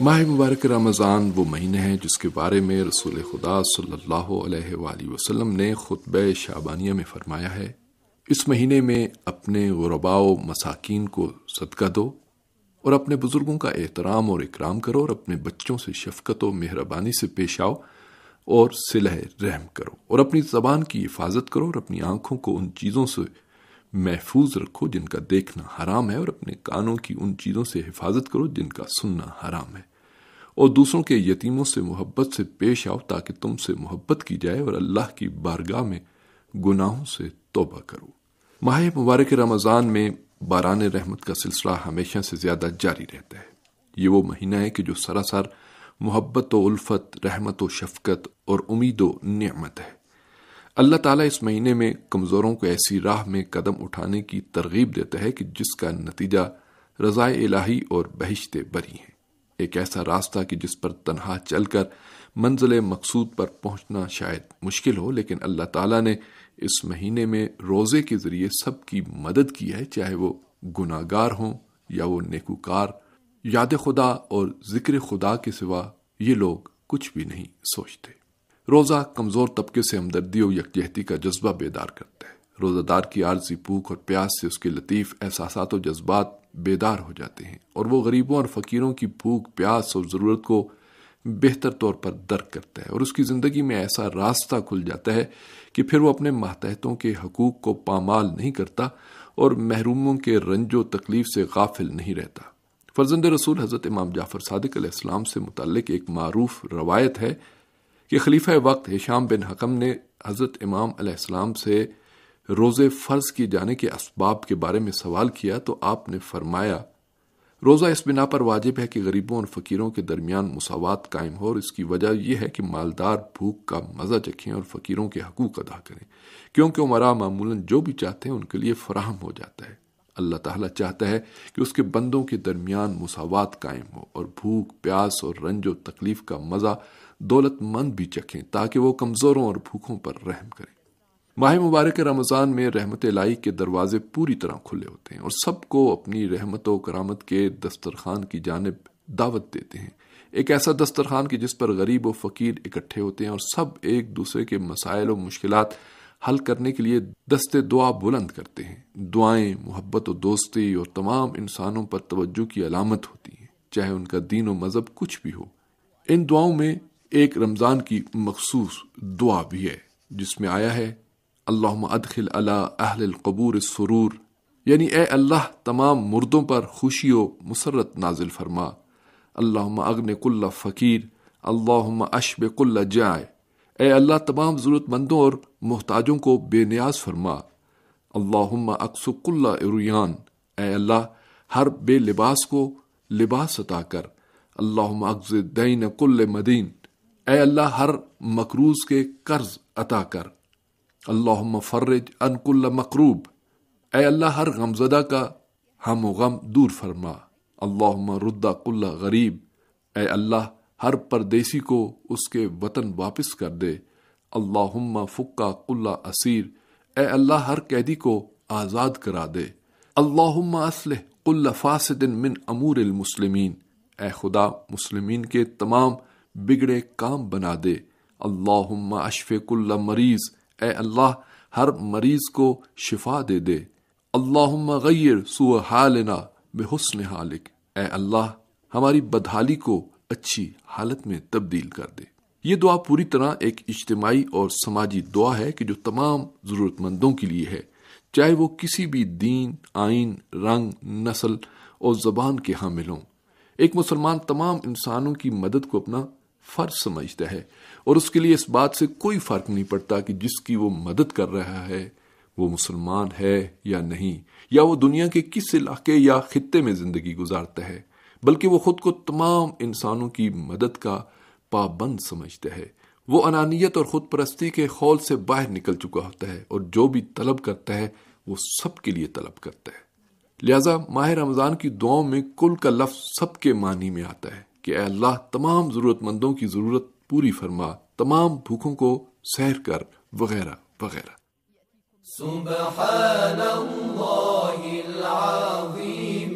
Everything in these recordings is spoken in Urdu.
ماہ مبارک رمضان وہ مہینہ ہے جس کے بارے میں رسول خدا صلی اللہ علیہ وآلہ وسلم نے خطبہ شعبانیہ میں فرمایا ہے، اس مہینے میں اپنے غرباء و مساکین کو صدقہ دو اور اپنے بزرگوں کا احترام اور اکرام کرو اور اپنے بچوں سے شفقت و مہربانی سے پیش آؤ اور صلہ رحم کرو اور اپنی زبان کی حفاظت کرو اور اپنی آنکھوں کو ان چیزوں سے محفوظ رکھو جن کا دیکھنا حرام ہے اور اپنے کانوں کی ان چیزوں سے حفاظت کرو جن کا سننا حرام ہے، اور دوسروں کے یتیموں سے محبت سے پیش آؤ تاکہ تم سے محبت کی جائے اور اللہ کی بارگاہ میں گناہوں سے توبہ کرو۔ ماہ مبارک رمضان میں باران رحمت کا سلسلہ ہمیشہ سے زیادہ جاری رہتا ہے۔ یہ وہ مہینہ ہے کہ جو سراسر محبت و الفت، رحمت و شفقت اور امید و نعمت ہے۔ اللہ تعالیٰ اس مہینے میں کمزوروں کو ایسی راہ میں قدم اٹھانے کی ترغیب دیتا ہے کہ جس کا نتیجہ رضا الہی اور بہشت بری ہے، ایک ایسا راستہ کہ جس پر تنہا چل کر منزل مقصود پر پہنچنا شاید مشکل ہو، لیکن اللہ تعالیٰ نے اس مہینے میں روزے کے ذریعے سب کی مدد کی ہے، چاہے وہ گناہگار ہوں یا وہ نیکوکار۔ یاد خدا اور ذکر خدا کے سوا یہ لوگ کچھ بھی نہیں سوچتے۔ روزہ کمزور طبقے سے ہمدردی و یکجہتی کا جذبہ بیدار کرتا ہے۔ روزہ دار کی عارضی بھوک اور پیاس سے اس کے لطیف احساسات و جذبات بیدار ہو جاتے ہیں اور وہ غریبوں اور فقیروں کی بھوک، پیاس اور ضرورت کو بہتر طور پر درک کرتا ہے، اور اس کی زندگی میں ایسا راستہ کھل جاتا ہے کہ پھر وہ اپنے ماتحتوں کے حقوق کو پامال نہیں کرتا اور محروموں کے رنج و تکلیف سے غافل نہیں رہتا۔ فرزند رسول حضرت امام جعفر صادق علیہ السلام سے متعلق ایک معروف روایت ہے کہ خلیفہ وقت ہشام بن حکم نے حضرت امام علیہ السلام سے روزے فرض کیے جانے کے اسباب کے بارے میں سوال کیا تو آپ نے فرمایا، روزہ اس بنا پر واجب ہے کہ غریبوں اور فقیروں کے درمیان مساوات قائم ہو، اور اس کی وجہ یہ ہے کہ مالدار بھوک کا مزہ چکھیں اور فقیروں کے حقوق ادا کریں، کیونکہ عمراء معمولاً جو بھی چاہتے ہیں ان کے لیے فراہم ہو جاتا ہے۔ اللہ تعالیٰ چاہتا ہے کہ اس کے بندوں کے درمیان مساوات قائم ہو اور بھوک، پیاس اور رنج و تکلیف کا مزہ دولت مند بھی چکھیں تاکہ وہ کمزوروں اور بھوکوں پر رحم کریں۔ ماہ مبارک رمضان میں رحمت الہی کے دروازے پوری طرح کھلے ہوتے ہیں اور سب کو اپنی رحمت و کرامت کے دسترخوان کی جانب دعوت دیتے ہیں، ایک ایسا دسترخوان کہ جس پر غریب و فقیر اکٹھے ہوتے ہیں اور سب ایک دوسرے کے مسائل و مشکلات حل کرنے کے لیے دست دعا بلند کرتے ہیں۔ دعائیں محبت و دوستی اور تمام انسانوں پر توجہ کی علامت ہوتی ہیں، چاہے ان کا دین و مذہب کچھ بھی ہو۔ ان دعاؤں میں ایک رمضان کی مخصوص دعا بھی ہے جس میں آیا ہے، اللہم ادخل علی اہل القبور السرور، یعنی اے اللہ تمام مردوں پر خوشی و مسرت نازل فرما۔ اللہم اغن کل فقیر، اللہم اشب کل جائع، اے اللہ تمام ضرورت مندوں اور محتاجوں کو بے نیاز فرما۔ اللہم اکس کل عریان، اے اللہ ہر بے لباس کو لباس عطا کر۔ اللہم اقض دین کل مدین، اے اللہ ہر مقروض کے قرض عطا کر۔ اللہم فرج عن کل مکروب، اے اللہ ہر غمزدہ کا ہم و غم دور فرما۔ اللہم رد کل غریب، اے اللہ ہر پردیسی کو اس کے وطن واپس کر دے۔ اللہم فکا کل اسیر، اے اللہ ہر قیدی کو آزاد کرا دے۔ اللہم اصلح کل فاسد من امور المسلمین، اے خدا مسلمین کے تمام بگڑے کام بنا دے۔ اللہم اشف کل مریض، اے اللہ ہر مریض کو شفا دے دے۔ اللہم غیر سوء حالنا بحسن حالک، اے اللہ ہماری بدحالی کو اچھی حالت میں تبدیل کر دے۔ یہ دعا پوری طرح ایک اجتماعی اور سماجی دعا ہے کہ جو تمام ضرورت مندوں کے لیے ہے، چاہے وہ کسی بھی دین، آئین، رنگ، نسل اور زبان کے حامل ہوں۔ ایک مسلمان تمام انسانوں کی مدد کو اپنا فرض سمجھتا ہے اور اس کے لیے اس بات سے کوئی فرق نہیں پڑتا کہ جس کی وہ مدد کر رہا ہے وہ مسلمان ہے یا نہیں، یا وہ دنیا کے کس علاقے یا خطے میں زندگی گزارتا ہے، بلکہ وہ خود کو تمام انسانوں کی مدد کا پابند سمجھتا ہے۔ وہ انانیت اور خود پرستی کے خول سے باہر نکل چکا ہوتا ہے اور جو بھی طلب کرتا ہے وہ سب کے لیے طلب کرتا ہے۔ لہذا ماہ رمضان کی دعاؤں میں کل کا لفظ سب کے معنی میں آتا ہے کہ اے اللہ تمام ضرورت مندوں کی ضرورت پوری فرما، تمام بھوکوں کو سحر کر، وغیرہ وغیرہ۔ سبحان اللہ العظیم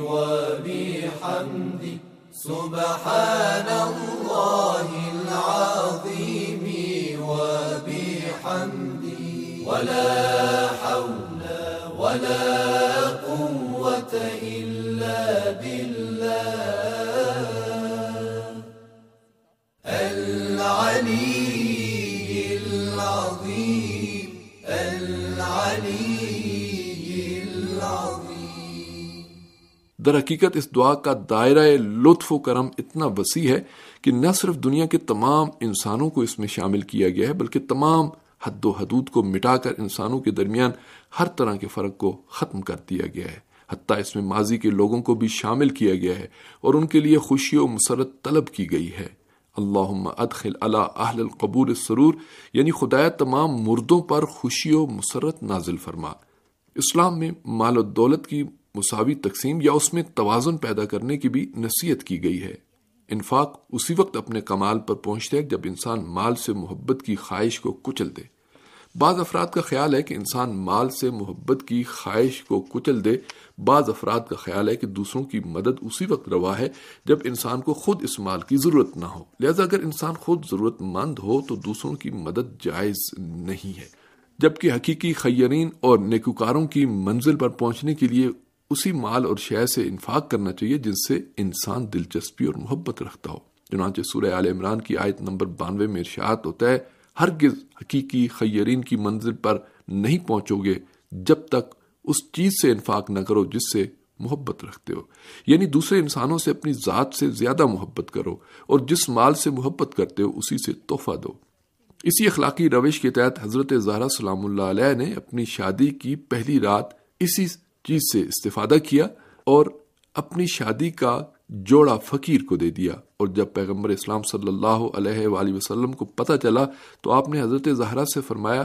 و بحمدہ سبحان اللہ العظیم وبحمدہ ولا حول ولا قوة إلا بالله العلي العظيم العلي العظيم۔ در حقیقت اس دعا کا دائرہ لطف و کرم اتنا وسیع ہے کہ نہ صرف دنیا کے تمام انسانوں کو اس میں شامل کیا گیا ہے، بلکہ تمام حد و حدود کو مٹا کر انسانوں کے درمیان ہر طرح کے فرق کو ختم کر دیا گیا ہے۔ حتیٰ اس میں ماضی کے لوگوں کو بھی شامل کیا گیا ہے اور ان کے لیے خوشی و مسرت طلب کی گئی ہے۔ اللہم ادخل علی اہل القبور السرور، یعنی خدایا تمام مردوں پر خوشی و مسرت نازل فرما۔ اسلام میں مال و دولت کی مساوی تقسیم یا اس میں توازن پیدا کرنے کی بھی نصیحت کی گئی ہے۔ انفاق اسی وقت اپنے کمال پر پہنچتا ہے جب انسان مال سے محبت کی خواہش کو کچل دے۔ بعض افراد کا خیال ہے کہ انسان مال سے محبت کی خواہش کو کچل دے، بعض افراد کا خیال ہے کہ دوسروں کی مدد اسی وقت روا ہے جب انسان کو خود اس مال کی ضرورت نہ ہو، لہذا اگر انسان خود ضرورت مند ہو تو دوسروں کی مدد جائز نہیں ہے، جبکہ حقیقی خیرین اور نیکوکاروں کی منزل پر پہنچنے کے لیے اسی مال اور شے سے انفاق کرنا چاہیے جن سے انسان دلچسپی اور محبت رکھتا ہو۔ چنانچہ سورہ آل عمران کی آیت نمبر 92 میں ارشاد ہوتا ہے، ہرگز حقیقی خیرین کی منزل پر نہیں پہنچو گے جب تک اس چیز سے انفاق نہ کرو جس سے محبت رکھتے ہو، یعنی دوسرے انسانوں سے اپنی ذات سے زیادہ محبت کرو اور جس مال سے محبت کرتے ہو اسی سے تحفہ دو۔ اسی اخلاقی روش کے تحت حضرت زہرا سلام اللہ علیہ نے اپنی شادی کی پہلی رات اسی چیز سے استفادہ کیا اور اپنی شادی کا جوڑا فقیر کو دے دیا، اور جب پیغمبر اسلام صلی اللہ علیہ وآلہ وسلم کو پتہ چلا تو آپ نے حضرت زہرا سے فرمایا،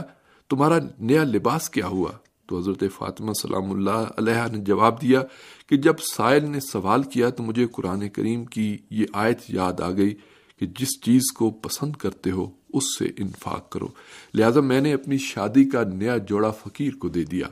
تمہارا نیا لباس کیا ہوا؟ تو حضرت فاطمہ سلام اللہ علیہ نے جواب دیا کہ جب سائل نے سوال کیا تو مجھے قرآن کریم کی یہ آیت یاد آ گئی کہ جس چیز کو پسند کرتے ہو اس سے انفاق کرو، لہذا میں نے اپنی شادی کا نیا جوڑا فقیر کو دے دیا۔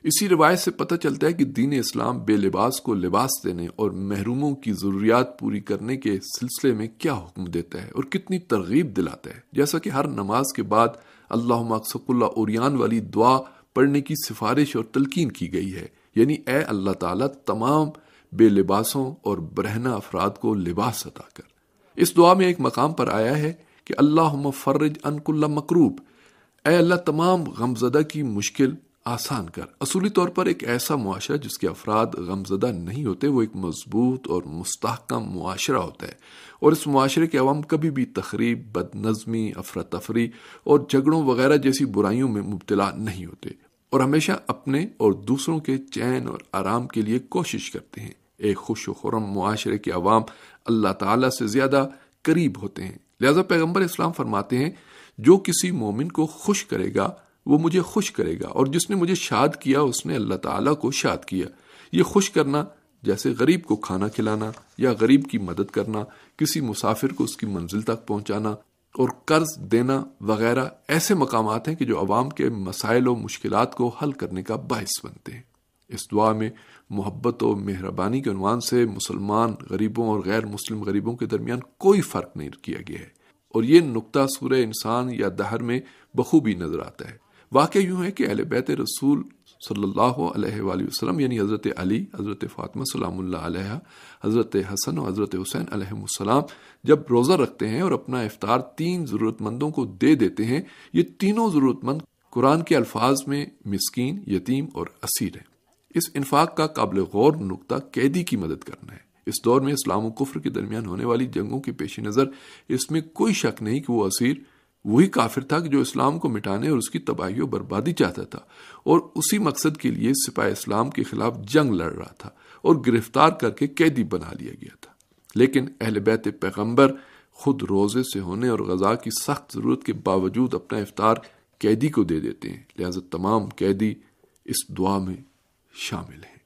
اسی روایت سے پتہ چلتا ہے کہ دین اسلام بے لباس کو لباس دینے اور محروموں کی ضروریات پوری کرنے کے سلسلے میں کیا حکم دیتا ہے اور کتنی ترغیب دلاتا ہے، جیسا کہ ہر نماز کے بعد اللہم اکسک اللہ اوریان والی دعا پڑھنے کی سفارش اور تلقین کی گئی ہے، یعنی اے اللہ تعالیٰ تمام بے لباسوں اور برہنہ افراد کو لباس عطا کر۔ اس دعا میں ایک مقام پر آیا ہے کہ اللہم فرج عن کل مکروب، اے اللہ تمام غمزدہ کی مشکل آسان کر۔ اصولی طور پر ایک ایسا معاشرہ جس کے افراد غمزدہ نہیں ہوتے وہ ایک مضبوط اور مستحکم معاشرہ ہوتا ہے، اور اس معاشرے کے عوام کبھی بھی تخریب، بد نظمی، افراتفری اور جھگڑوں وغیرہ جیسی برائیوں میں مبتلا نہیں ہوتے، اور ہمیشہ اپنے اور دوسروں کے چین اور آرام کے لیے کوشش کرتے ہیں۔ ایک خوش و خرم معاشرے کے عوام اللہ تعالیٰ سے زیادہ قریب ہوتے ہیں، لہذا پیغمبر اسلام فرماتے ہیں جو کسی مومن کو خوش کرے گا وہ مجھے خوش کرے گا، اور جس نے مجھے شاد کیا اس نے اللہ تعالیٰ کو شاد کیا۔ یہ خوش کرنا جیسے غریب کو کھانا کھلانا یا غریب کی مدد کرنا، کسی مسافر کو اس کی منزل تک پہنچانا اور قرض دینا وغیرہ ایسے مقامات ہیں کہ جو عوام کے مسائل و مشکلات کو حل کرنے کا باعث بنتے ہیں۔ اس دعا میں محبت و مہربانی کے عنوان سے مسلمان غریبوں اور غیر مسلم غریبوں کے درمیان کوئی فرق نہیں کیا گیا ہے، اور یہ نقطہ سورہ انسان یا دہر میں بخوبی نظر آتا ہے۔ واقعہ یوں ہے کہ اہل بیت رسول صلی اللہ علیہ وآلہ وسلم یعنی حضرت علی، حضرت فاطمہ سلام اللہ علیہ، حضرت حسن اور حضرت حسین علیہ السلام جب روزہ رکھتے ہیں اور اپنا افطار 3 ضرورت مندوں کو دے دیتے ہیں، یہ تینوں ضرورت مند قرآن کے الفاظ میں مسکین، یتیم اور اسیر ہیں۔ اس انفاق کا قابل غور نقطہ قیدی کی مدد کرنا ہے۔ اس دور میں اسلام و کفر کے درمیان ہونے والی جنگوں کے پیش نظر اس میں کوئی شک نہیں کہ وہ اسیر وہی کافر تھا کہ جو اسلام کو مٹانے اور اس کی تباہی و بربادی چاہتا تھا، اور اسی مقصد کے لیے سپاہ اسلام کے خلاف جنگ لڑ رہا تھا اور گرفتار کر کے قیدی بنا لیا گیا تھا۔ لیکن اہل بیت پیغمبر خود روزے سے ہونے اور غذا کی سخت ضرورت کے باوجود اپنا افطار قیدی کو دے دیتے ہیں، لہذا تمام قیدی اس دعا میں شامل ہیں۔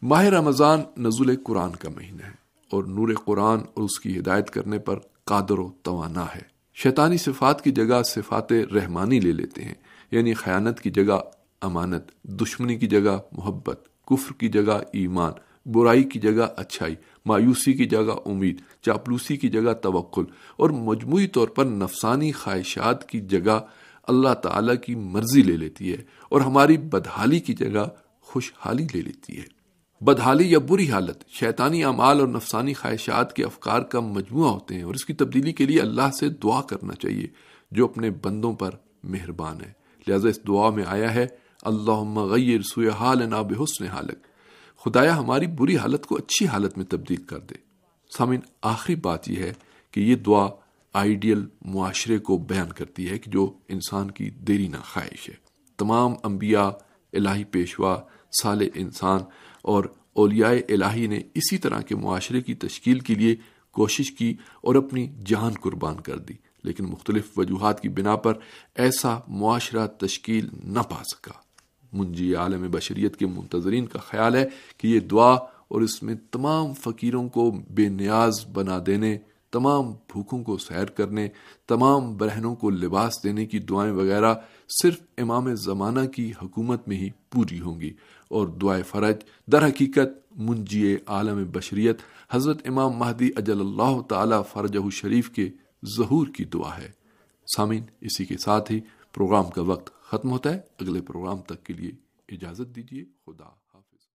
ماہ رمضان نزول قرآن کا مہینہ ہے اور نور قرآن اور اس کی ہدایت کرنے پر قادر و توانا ہے۔ شیطانی صفات کی جگہ صفات رحمانی لے لیتے ہیں، یعنی خیانت کی جگہ امانت، دشمنی کی جگہ محبت، کفر کی جگہ ایمان، برائی کی جگہ اچھائی، مایوسی کی جگہ امید، چاپلوسی کی جگہ توکل، اور مجموعی طور پر نفسانی خواہشات کی جگہ اللہ تعالیٰ کی مرضی لے لیتی ہے، اور ہماری بدحالی کی جگہ خوشحالی لے لیتی ہے۔ بدحالی یا بری حالت شیطانی اعمال اور نفسانی خواہشات کے افکار کا مجموعہ ہوتے ہیں، اور اس کی تبدیلی کے لیے اللہ سے دعا کرنا چاہیے جو اپنے بندوں پر مہربان ہے۔ لہذا اس دعا میں آیا ہے اللہم غیر سوء حالنا بحسن حالک، خدایا ہماری بری حالت کو اچھی حالت میں تبدیل کر دے۔ سامعین، آخری بات یہ ہے کہ یہ دعا آئیڈیل معاشرے کو بیان کرتی ہے کہ جو انسان کی دیری نہ خواہش ہے۔ تمام انبیاء، الہی پیشوا، صالح انسان اور اولیاء الہی نے اسی طرح کے معاشرے کی تشکیل کے لیے کوشش کی اور اپنی جان قربان کر دی، لیکن مختلف وجوہات کی بنا پر ایسا معاشرہ تشکیل نہ پا سکا۔ منجی عالم بشریت کے منتظرین کا خیال ہے کہ یہ دعا اور اس میں تمام فقیروں کو بے نیاز بنا دینے، تمام بھوکوں کو سیر کرنے، تمام برہنوں کو لباس دینے کی دعائیں وغیرہ صرف امام زمانہ کی حکومت میں ہی پوری ہوں گی، اور دعائے فرج در حقیقت منجی عالم بشریت حضرت امام مہدی اجل اللہ تعالی فرجہ شریف کے ظہور کی دعا ہے۔ سامعین، اسی کے ساتھ ہی پروگرام کا وقت ختم ہوتا ہے۔ اگلے پروگرام تک کے لیے اجازت دیجیے۔ خدا